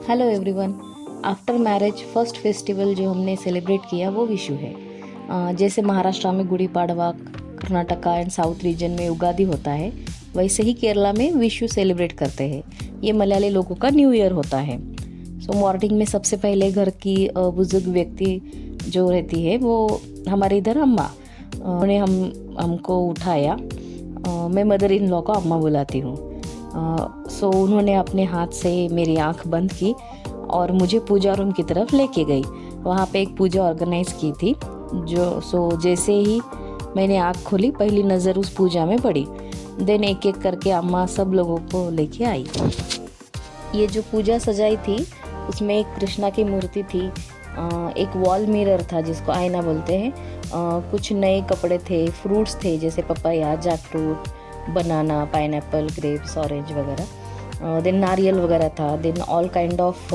Hello everyone. After marriage first festival जो हमने celebrate किया वो विशु है। जैसे महाराष्ट्र में Gudi Padwa, Karnataka and south region में उगादि होता है, वैसे ही केरला में विशु सेलिब्रेट करते हैं। ये मलयाली लोगों का न्यू ईयर होता है। मॉर्निंग में सबसे पहले घर की बुजुर्ग व्यक्ति जो रहती है वो हमारे इधर अम्मा, उन्होंने हमको उठाया। मैं मदर इन लॉ को अम्मा बुलाती हूँ। उन्होंने अपने हाथ से मेरी आंख बंद की और मुझे पूजा रूम की तरफ लेके गई। वहाँ पे एक पूजा ऑर्गेनाइज की थी। जैसे ही मैंने आंख खोली, पहली नज़र उस पूजा में पड़ी। देन एक एक करके अम्मा सब लोगों को लेके आई। ये जो पूजा सजाई थी उसमें एक कृष्णा की मूर्ति थी, एक वॉल मिरर था जिसको आईना बोलते हैं, कुछ नए कपड़े थे, फ्रूट्स थे जैसे papaya, jackfruit, banana, pineapple, grapes, orange वगैरह। देन नारियल वगैरह था। Then all kind of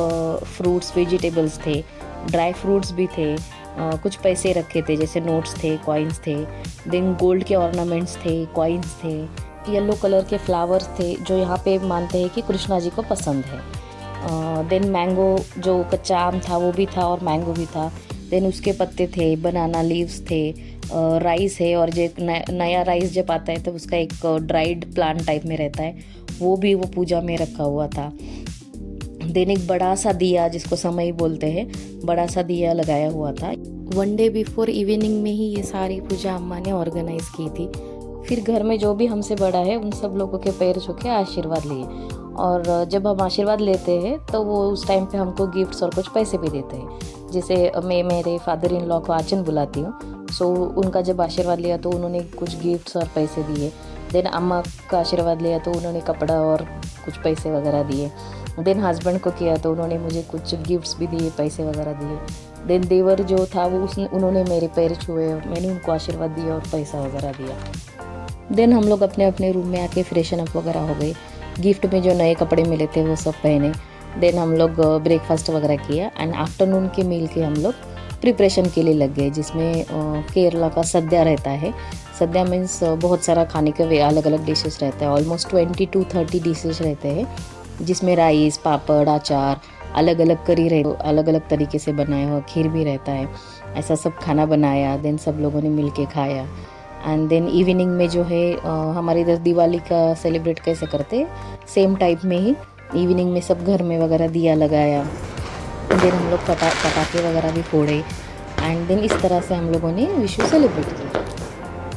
fruits, vegetables थे, ड्राई फ्रूट्स भी थे। कुछ पैसे रखे थे जैसे नोट्स थे, कॉइन्स थे। देन गोल्ड के ऑर्नामेंट्स थे, कॉइन्स थे। येलो कलर के फ्लावर्स थे जो यहाँ पे मानते हैं कि कृष्णा जी को पसंद है। देन मैंगो, जो कच्चा आम था वो भी था और मैंगो भी था। देन उसके पत्ते थे, बनाना लीव्स थे, राइस है, और जो नया राइस जब आता है तो उसका एक ड्राइड प्लांट टाइप में रहता है, वो भी वो पूजा में रखा हुआ था। देन एक बड़ा सा दिया, जिसको समई बोलते हैं, बड़ा सा दिया लगाया हुआ था। वन डे बिफोर इवनिंग में ही ये सारी पूजा अम्मा ने ऑर्गेनाइज की थी। फिर घर में जो भी हमसे बड़ा है उन सब लोगों के पैर छू के आशीर्वाद लिए, और जब हम आशीर्वाद लेते हैं तो वो उस टाइम पे हमको गिफ्ट्स और कुछ पैसे भी देते हैं। जैसे मैं मेरे फादर इन लॉ को आचन बुलाती हूँ, उनका जब आशीर्वाद लिया तो उन्होंने कुछ गिफ्ट्स और पैसे दिए। देन अम्मा का आशीर्वाद लिया तो उन्होंने कपड़ा और कुछ पैसे वगैरह दिए। देन हस्बैंड को किया तो उन्होंने मुझे कुछ गिफ्ट्स भी दिए, पैसे वगैरह दिए। देन देवर जो था वो उन्होंने मेरे पैर छुए, मैंने उनको आशीर्वाद दिया और पैसा वगैरह दिया। देन हम लोग अपने अपने रूम में आके फ्रेशन अप वगैरह हो गए। गिफ्ट में जो नए कपड़े मिले थे वो सब पहने। देन हम लोग ब्रेकफास्ट वगैरह किया एंड आफ्टरनून के मील के हम लोग प्रिपरेशन के लिए लग गए, जिसमें केरला का सद्या रहता है। सद्या मीन्स बहुत सारा खाने के अलग अलग डिशेस रहता है। ऑलमोस्ट 20 to 30 डिशेस रहते हैं, जिसमें राइस, पापड़, अचार, अलग अलग करी रहे, अलग अलग तरीके से बनाया हुआ खीर भी रहता है। ऐसा सब खाना बनाया। देन सब लोगों ने मिल के खाया। एंड देन इवनिंग में जो है हमारे इधर दिवाली का सेलिब्रेट कैसे करते, सेम टाइप में ही इवनिंग में सब घर में वगैरह दिया लगाया। देन हम लोग पटाखे वगैरह भी फोड़े एंड देन इस तरह से हम लोगों ने विशु सेलिब्रेट किया।